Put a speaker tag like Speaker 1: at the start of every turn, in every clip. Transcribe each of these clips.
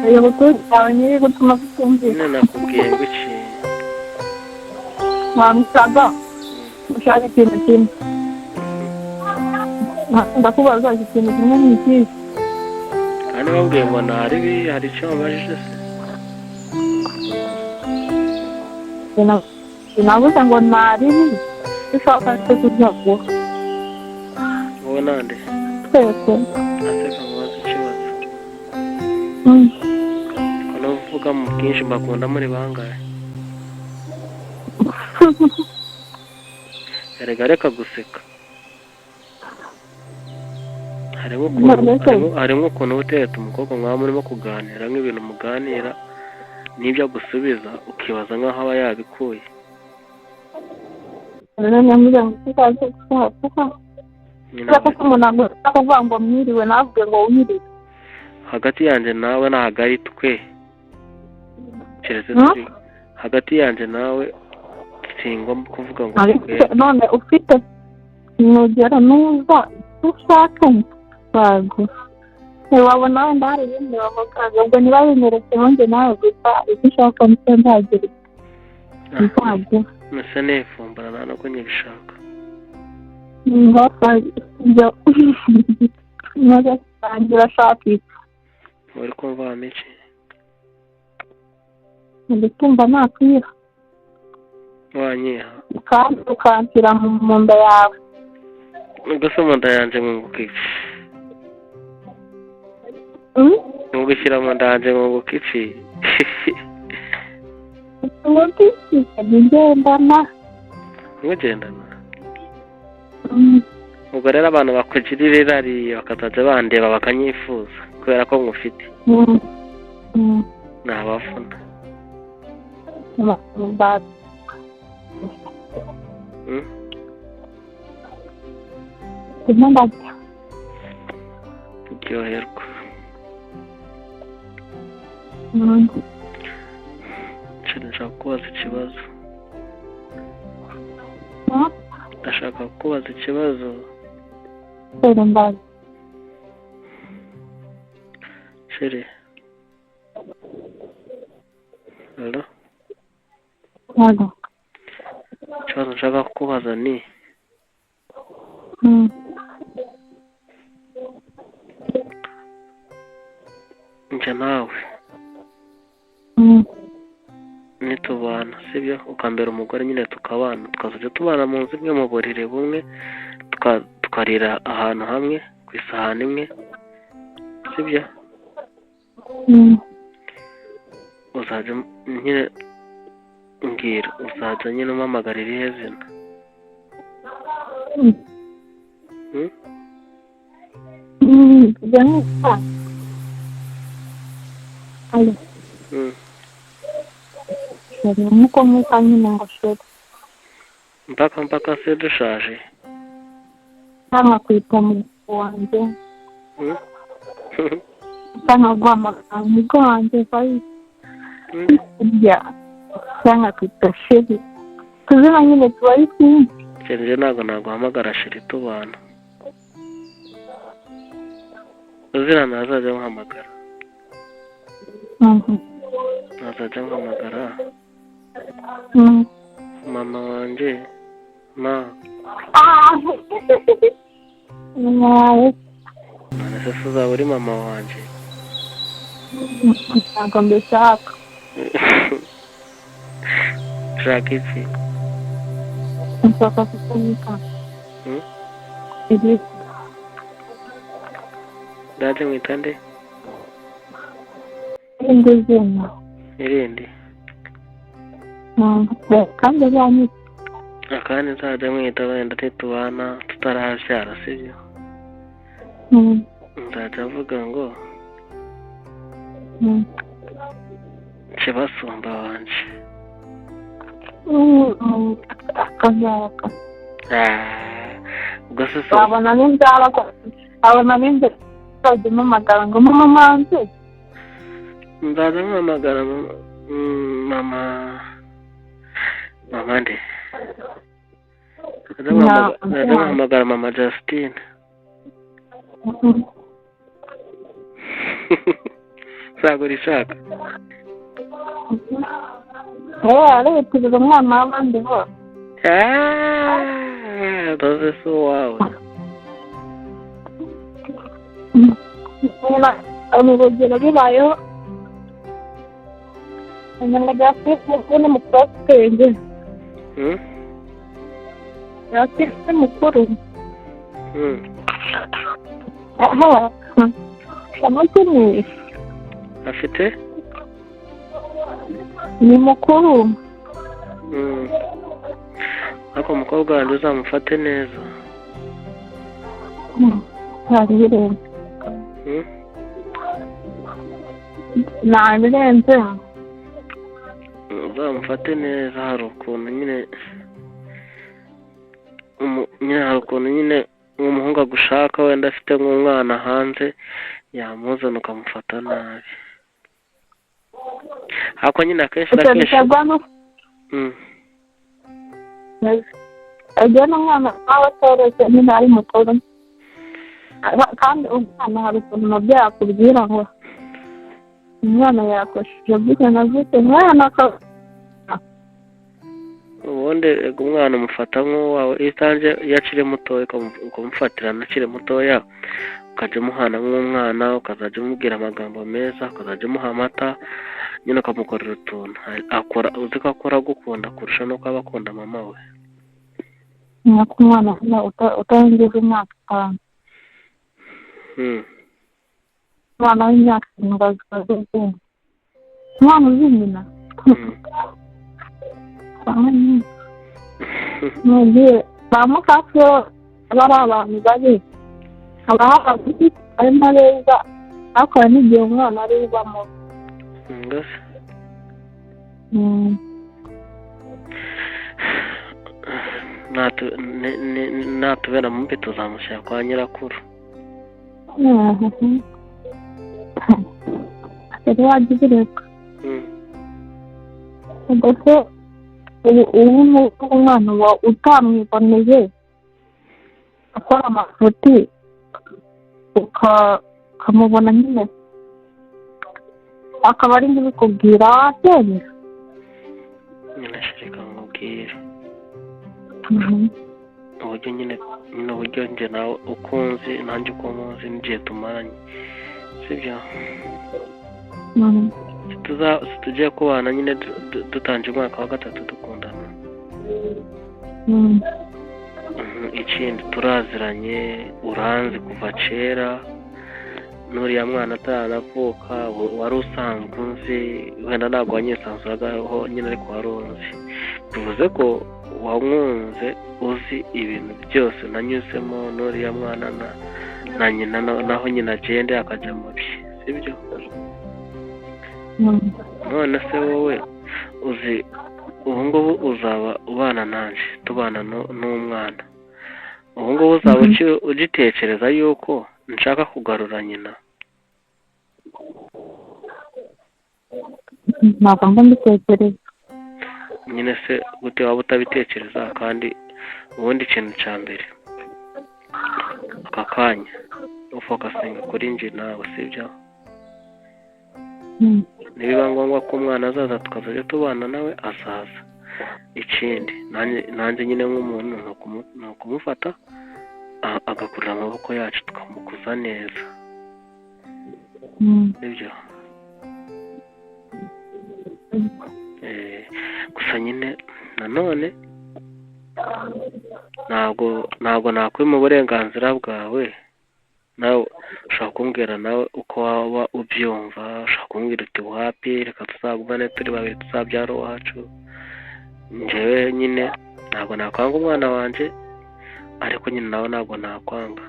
Speaker 1: Ayo gutuma nyiri gutuma kutumvira.
Speaker 2: nyine nakubwiye ngo iki
Speaker 1: Wamusaga. Ushaka ikintu kimwe. Ndakubaza ikintu kimwe ni iki?
Speaker 2: kandi wabwiye ngo hari icyo wabajije se
Speaker 1: Sinavuze ngo ntaribi. Ushaka se kurya vuba.
Speaker 2: wowe nande
Speaker 1: Twese.
Speaker 2: aseka mubaze ikibazo hano uvuga mu bwinshi mbakunda muri bangahe erega reka guseka harimo ukuntu utereta umukobwa mwaba murimo kuganira nk'ibintu muganira n'ibyo agusubiza ukibaza nk'aho aba yabikuye
Speaker 1: Nanyamira ngo kikaze kuko umuntu akavuga ngo mwiriwe navuge ngo wiriwe.
Speaker 2: hagati yanjye nawe nahagari twe keretse turi hagati yanjye nawe singomba kuvuga ngo
Speaker 1: none ufite nugera nuza ushaka ntabwo wabona wenda hari ibindi bavuga ubwo niba bimeretse nge nawe gusa icyo ushaka nicyo ndagira ntabwo
Speaker 2: nasa nifumbara nta nubwo nyibishaka
Speaker 1: ibyo neza cyane urashaka iki
Speaker 2: uri kumva hano iki
Speaker 1: ndikumva nakwiha
Speaker 2: wanyiha
Speaker 1: kandi ukanshyira mu nda yawe
Speaker 2: ubwo se mu nda yanjye mwunguka iki ntugushyira mu nda yanjye mwunguka iki
Speaker 1: ngendana
Speaker 2: ntugendana ubwo rero abantu bakugirira irari bakazajya bandeba bakanyifuza kubera ko ngufite ni abafuna uryoherwa nshaka kubaza ikibazo ndashaka kubaza ikibazo sheri halo ikibazo nshaka kubaza ni njye nawe nitubana sibyo ukambera umugore nyine tukabana tukazajya tubana mu nzu imwe mu buriri bumwe tukarira ahantu hamwe ku isahani imwe sibyo uzajya nyine mbwira uzajya nyine umpamagarira irihe zina
Speaker 1: nkuko mwita nyine ngo sheri
Speaker 2: mpaka se dushaje
Speaker 1: cyangwa kwita mu wanjye cyangwa guhamagara mu rugo wanjye cyangwa kwita sheri tuzina nyine tuba ari twinshi
Speaker 2: sheri ntabwo naguhamagara sheri tubana uzina ntazajya muhamagara ntazajya muhamagara mama wanjye mama wawe none se uzaba uri mama wanjye
Speaker 1: ntabwo mbishaka
Speaker 2: ushaka iki
Speaker 1: nshaka kukumva
Speaker 2: ndaje mwita nde
Speaker 1: irindi zina
Speaker 2: irindi
Speaker 1: kandi banyita
Speaker 2: akandi nzajya mwita wenda titubana tutarabyara sibyo nzajya avuga ngo kibasumba wanje
Speaker 1: akazaraka
Speaker 2: ubwo se
Speaker 1: wabona n'inzara abona n'inzara uzajya umamagara ngo mama manze
Speaker 2: nzajya mpamagara mama nde nzajya mpamagara mama Justine ntabwo urishaka.
Speaker 1: aretirira umwana w'abandi bose.
Speaker 2: Ntuzi si uwawe.
Speaker 1: urugero bibayeho inyama rya firigo ni mukuru w'ubwenge. yasitse mukuru. amakuru
Speaker 2: afite
Speaker 1: ni mukuru.
Speaker 2: ariko umukobwa wanjye uzamufate neza.
Speaker 1: hari ibirenze. nta birenze.
Speaker 2: uzamufate neza. hari ukuntu nyine hari ukuntu nyine umuhungu agushaka wenda afite nk'umwana hanze yamuzana ukamufata nabi. ariko nyine akenshi na kenshi
Speaker 1: agiye n'umwana nawe atoroshye nyine ari mutoya. kandi umwana hari ukuntu umubyeyi akubwira ngo umwana yakoresheje gutya na gutya umwana
Speaker 2: ubundi umwana umufata nk'uwawe iyo akiri mutoya ukamufatira akiri mutoya ukajya umuhana nk'umwana ukazajya umubwira amagambo meza ukazajya umuha amata nyine ukamukorera utuntu uzi ko akora agukunda kurusha n'uko aba akunda mama we.
Speaker 1: nk'uko umwana utarengeje imyaka 5. umwana w'imyaka 7 azazugenda. umwana uzi nyina. mugiye bamukase bari abantu babi. abahazi ari neza akora n'igihe umwana ari ubamo.
Speaker 2: natubera mubi tuzamushyira kwa nyirakuru.
Speaker 1: rero wajya ubireka. ubwo ubu ni umwana wawe utamwiboneye akora amafuti ukamubona nyine akaba ari kubikubwira wabyemera.
Speaker 2: nyine ashirika nkubwira uburyo nyine uburyo njye nawe ukunzi nanjye uko muzi n'igihe tumaranye sibyo. tugiye kubana nyine dutangiye umwaka wa 3 dukundana. ikindi turaziranye uranzi kuva kera n'uriya mwana ataranavuka wari usanzwe unzi wenda ntabwo wanyisanzuragaho nyine ariko wari unzi. bivuze ko wankunze uzi ibintu byose nanyuzemo n'uriya mwana na nyina naho nyina agende akajya mu bye sibyo. none se wowe uzi ubu ngubu uzaba ubana nanjye tubana n'umwana. ubu ngubu uzaba ugitekereza yuko nshaka kugarura nyina.
Speaker 1: ntabwo mba mbitekereza.
Speaker 2: nyine se gute waba utabitekereza kandi ubundi ikintu cya mbere aka kanya ufokasinga kuri njye nawe sibyo. nibiba ngombwa ko umwana azaza tukazajya tubana nawe azaza. ikindi nanjye nyine nk'umuntu ni ukumufata agakurira amaboko yacu tukamukuza neza sibyo. gusa nyine nanone ntabwo nakwima uburenganzira bwawe. nawe ushobora kumbwira nawe uko waba ubyumva. ushobora kumbwira uti wapi reka tuzagumane turi babiri tuzabyara uwacu. njyewe nyine ntabwo nakwanga umwana wanjye ariko nyine nawe ntabwo nakwanga.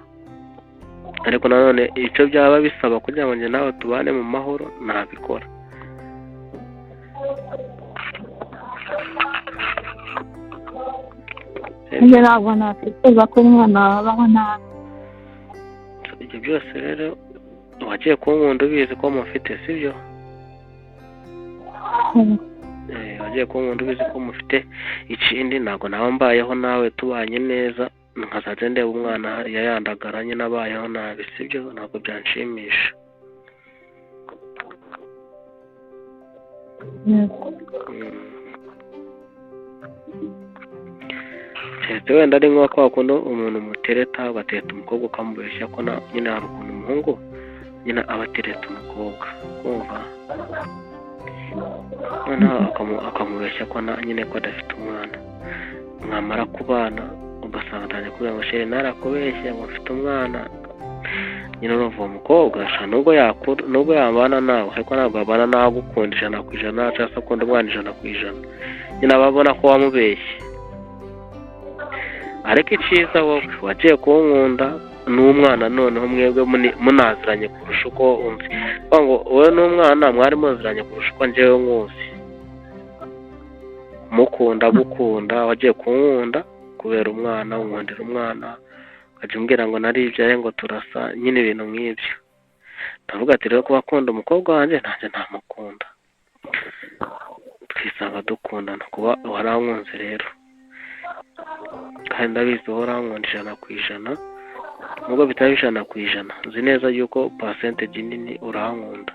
Speaker 2: ariko nanone icyo byaba bisaba kugira ngo njye nawe tubane mu mahoro nabikora.
Speaker 1: njye ntabwo natekereza ko umwana wabaho nabi.
Speaker 2: ibyo byose rero wagiye kunkunda ubizi ko mufite sibyo. wagiye kunkunda ubizi ko mufite. ikindi ntabwo nawe mbayeho nawe tubanye neza nkazajya ndeba umwana hariya yandagaranye nabayeho nabi sibyo. ntabwo byanshimisha. keretse wenda ari nko kwa kundi umuntu mutereta ugateta umukobwa ukamubeshya ko nyine hari ukuntu umuhungu nyine aba atereta umukobwa kumva noneho akamubeshya ko nyine ko adafite umwana, mwamara kubana ugasanga atangiye kubwira ngo sheri narakubeshya ngo mfite umwana, nyine urumva uwo mukobwa nubwo yabana nawe ariko ntabwo yabana nawe agukunda 100% cyangwa se akunda umwana 100%, nyine aba abona ko wamubeshye. Ariko icyiza wowe wagiye kunkunda n'umwana noneho mwebwe munaziranye kurusha uko unzi, ngo wowe n'umwana mwari muziranye kurusha uko njyewe nkuzi, mukunda gukunda wagiye kunkunda kubera umwana, unkundira umwana ukajya umbwira ngo naribyaye ngo turasa, nyine ibintu nk'ibyo. Ndavuga ati rero kuba akunda umukobwa wanjye nanjye ntamukunda, twisanga dukundana kuba warankunze rero, kandi ndabizi warankunda 100%, nubwo bitari 100%, nzi neza yuko percentage nini urankunda.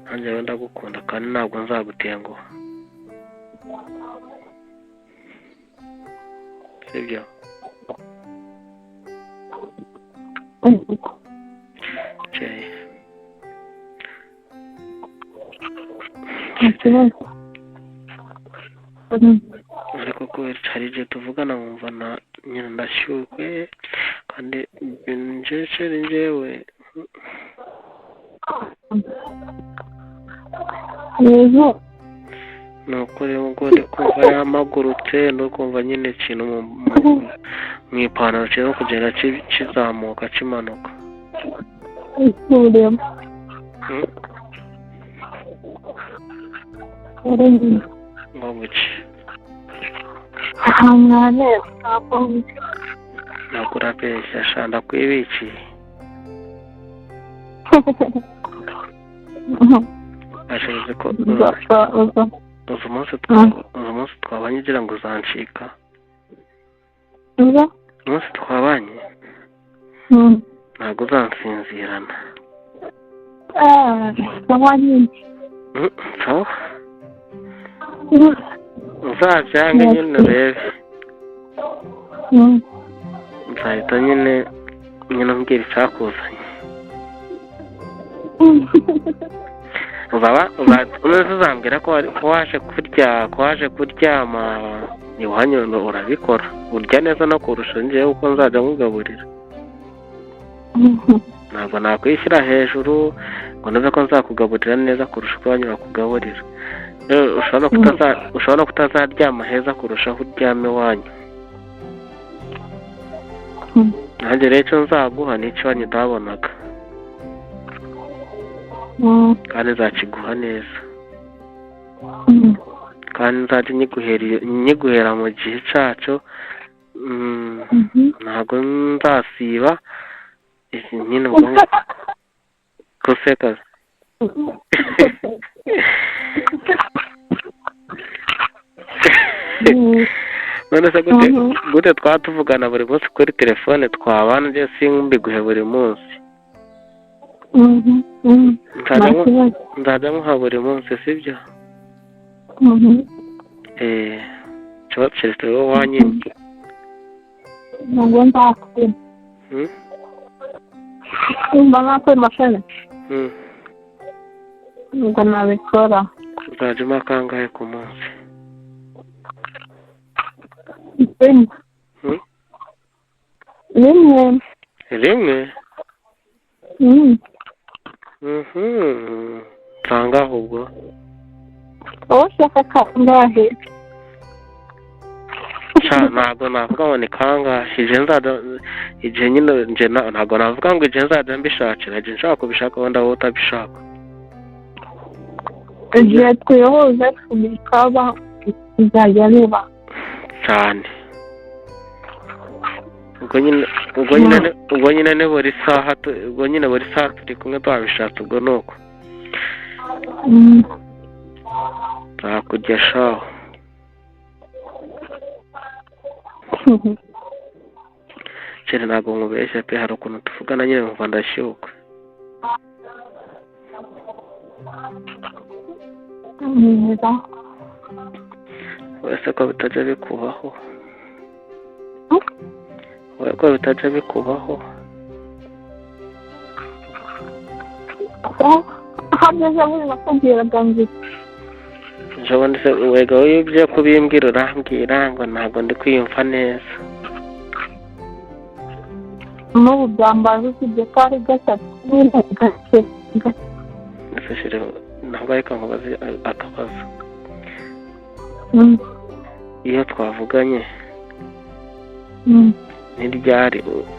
Speaker 2: Nanjye rero ndagukunda kandi ntabwo nzagutenguha, sibyo? Ariko kubera hari igihe tuvugana nkumva nyine ndashyuwe kandi njyewe nuko rero ubwo ndi kumva yamagurutse no kumva nyine ikintu mu ipantaro kiri kugenda kizamuka kimanuka. Ngo buke ntabwo urabeshya sha ndakwibikiye. Ashoboye ko uzi umunsi twabanye ugira ngo uzancika. Umunsi twabanye ntabwo uzansinzirana. Uzajyange nyine urebe, nzahita nyine umbwira icyakuzanye. Uzambwira ko waje kuryama iwanyu urabikora, urya neza no kurusha njyewe uko nzajya nkugaburira. Ntabwo nakwishyira hejuru ngo numve ko nzakugaburira neza kurusha uko iwanyu bakugaburira. Ushobora kutazaryama heza kurusha aho uryama iwanyu. Nanjye rero icyo nzaguha ni icyo iwanyu utabonaga, kandi nzakiguha neza, kandi nzajya nyiguhera mu gihe cyacu. Ntabwo nzasiba nyine ubwo guseka. None se gute twatuvugana buri munsi kuri telefone twabana njye simbiguhe buri munsi? Nzajya muha buri munsi sibyo? Cyaba keretse wowe wanyimye.
Speaker 1: Ntabwo nzakubwira. Mba nakwemba cyane. Ngo nabikora.
Speaker 2: Uzajya umpa kangahe ku munsi? Rimwe? Tanga ahubwo.
Speaker 1: Wowe ushaka kangahe?
Speaker 2: Ntabwo navuga ngo ni kangahe, igihe nyine ntabwo navuga ngo igihe nzajya mbishakira, igihe nshaka kubishaka wenda wowe utabishaka.
Speaker 1: Igihe twihuza tubikaba bizajya biba
Speaker 2: cyane. ubwo nyine buri saha turi kumwe twabishatse, ubwo ni uko ntakugeshaho. Cyane ntabwo nkubeshya pe, hari ukuntu tuvugana nyine nkumva ndashyuka.
Speaker 1: mwiza.
Speaker 2: wese ko bitajya bikubaho wowe ko bitajya bikubaho
Speaker 1: Hageze muri nakubwiraga ngo
Speaker 2: ubundi se wega wowe ibyo kubimbwira urambwira ngo ntabwo ndi kwiyumva neza.
Speaker 1: n'ubu byambaje usibye ko ari gatatu nyine gake
Speaker 2: ese shire ntabwo ariko nkubaze akabazo. Iyo twavuganye ntiryari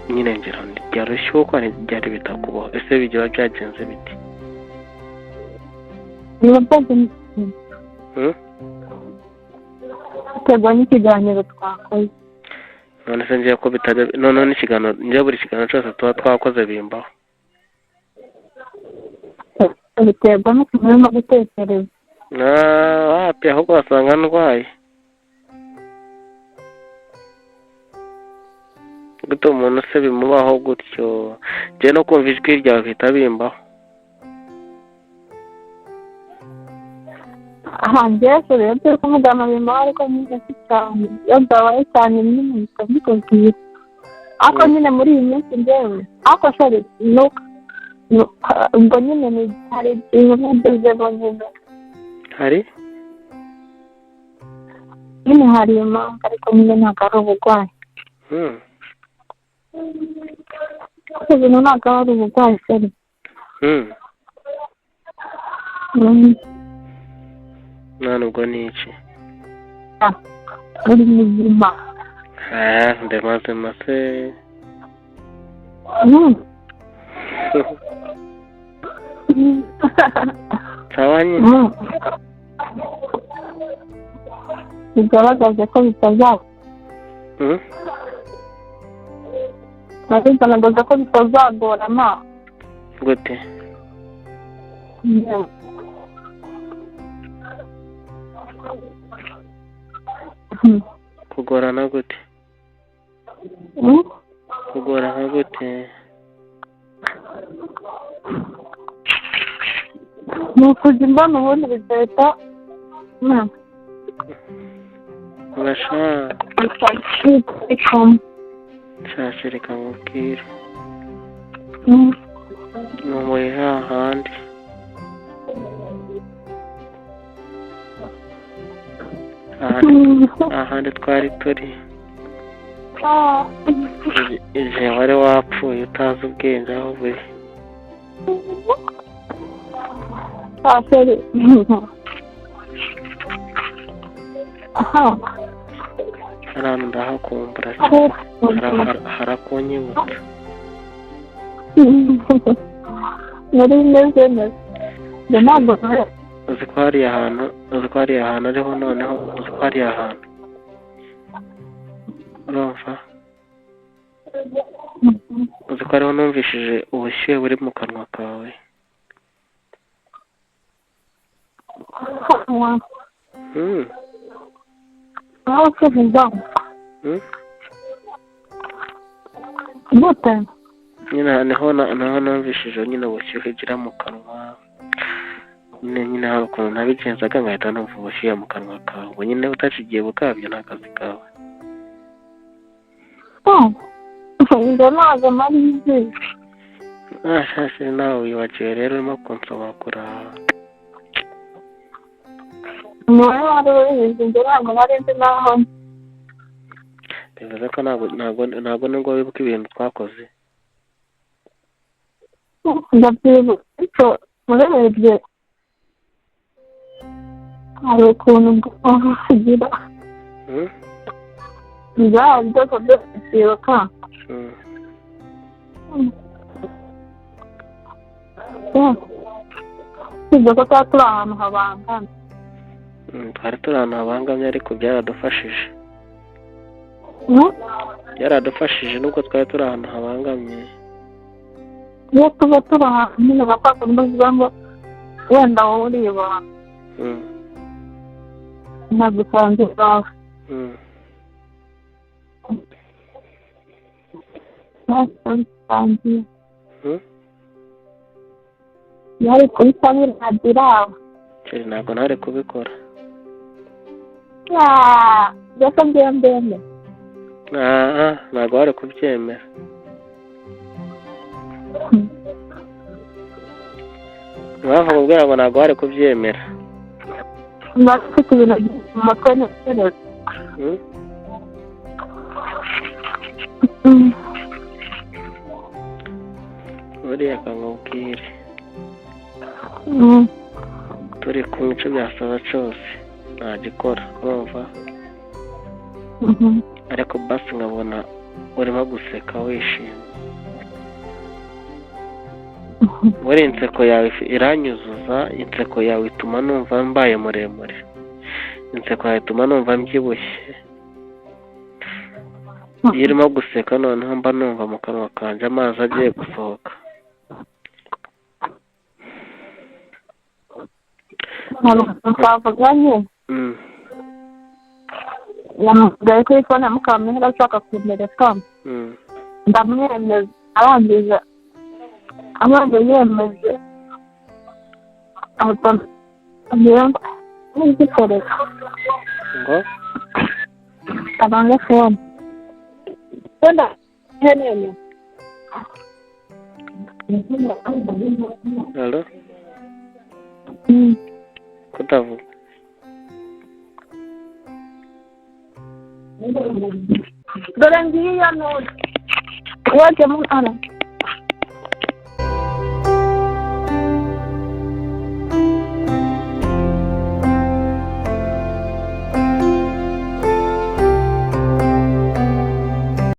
Speaker 2: nyine ngira ryarushyuka ntiryari bitakubaho ese bijya byagenze biti?
Speaker 1: niba byagenze biterwa n'ikiganiro twakoze.
Speaker 2: none se ngiye ko bitajya none n'ikiganiro njya buri kiganiro cyose tuba twakoze bimbaho.
Speaker 1: Biterwa n'ukuntu urimo gutekereza.
Speaker 2: wapi ahubwo wasanga ndwaye. gute umuntu se bimubaho gutyo njye no kumva ijwi ryawe bihita bimbaho.
Speaker 1: njyewe rero turi kumugana bimbaho ariko nyine si cyane iyo byabaye cyane nyine mpita mbikubwira ariko nyine muri iyi minsi njyewe ariko shari ubwo nyine hari ibintu bigezemo
Speaker 2: hari
Speaker 1: nyine hari impamvu ariko nyine ntabwo ari uburwayi. kuko ibintu ntabwo ari uburwayi shari.
Speaker 2: none ubwo ni iki?
Speaker 1: uri muzima.
Speaker 2: ndemazima se. sawa nyine
Speaker 1: bigaragaje ko bitazaba bigaragaza ko bitazagorana.
Speaker 2: gute? kugorana gute? kugorana gute?
Speaker 1: ni ukujya imbona ubundi bigahita
Speaker 2: shashe reka mubwire numuye hahandi ahandi twari turi igihe wari wapfuye utazi ubwenge aho buri. hano ndahakumbura harakunyibutsa.
Speaker 1: nari meze neza ntabwo
Speaker 2: uzi ko hariya ahantu ariho noneho uzi ko hariya ahantu urumva uzi ko ariho numvishije ubushyuhe buri mu kanwa kawe.
Speaker 1: aho kuvuga gute
Speaker 2: nyine naho numvishije nyine ubushyuhe ugira mu kanwa nyine hari ukuntu nabigenzaga ngahita numva ubushyuhe mu kanwa kawe ngo nyine utakigiye bukabyo ni akazi kawe.
Speaker 1: ngo ntabwo nari nzi.
Speaker 2: shashe nawe wibagiwe rero urimo kunsobakura.
Speaker 1: niwe wari ubizi njye ntabwo nari nzi naho.
Speaker 2: bivuze ko ntabwo nubwo wibuka ibintu twakoze.
Speaker 1: ndabyibuka ariko murebye hari ukuntu bw'umuntu agira ibyaha byose byose byibuka. sibyo ko tuba turi ahantu habangamye.
Speaker 2: twari turi ahantu habangamye ariko byaradufashije. byaradufashije nubwo twari turi ahantu habangamye.
Speaker 1: iyo tuba turi ahantu nyine bakora bavuga ngo wenda wowe uribona ntabwo usanze iwawe. yari kubisabira adirawe
Speaker 2: Sheri ntabwo ntari kubikora.
Speaker 1: byose byembeme
Speaker 2: Ntabwo wari kubyemera. Impamvu kubwira ngo ntabwo wari kubyemera.
Speaker 1: niba ufite ibintu byinshi mu mutwe ntekereza
Speaker 2: buriya akamubwire turi ku mico byasaba cyose ntagikora urumva ariko basi nkabona urimo guseka wishimye buri inseko yawe iranyuzuza inseko yawe ituma numva mbaye muremure inseko yawe ituma numva mbyibushye iyo urimo guseka noneho mba numva mu kanwa kanje amazi agiye gusohoka
Speaker 1: twavuganye yamugaye kuri fone mukamera ashaka kumereka ndamwemeza arangije amaze yemeje ntigikoreka
Speaker 2: ngo
Speaker 1: abange fone wenda henene
Speaker 2: alo kutavuga
Speaker 1: dore ngiyo none wajya mu ana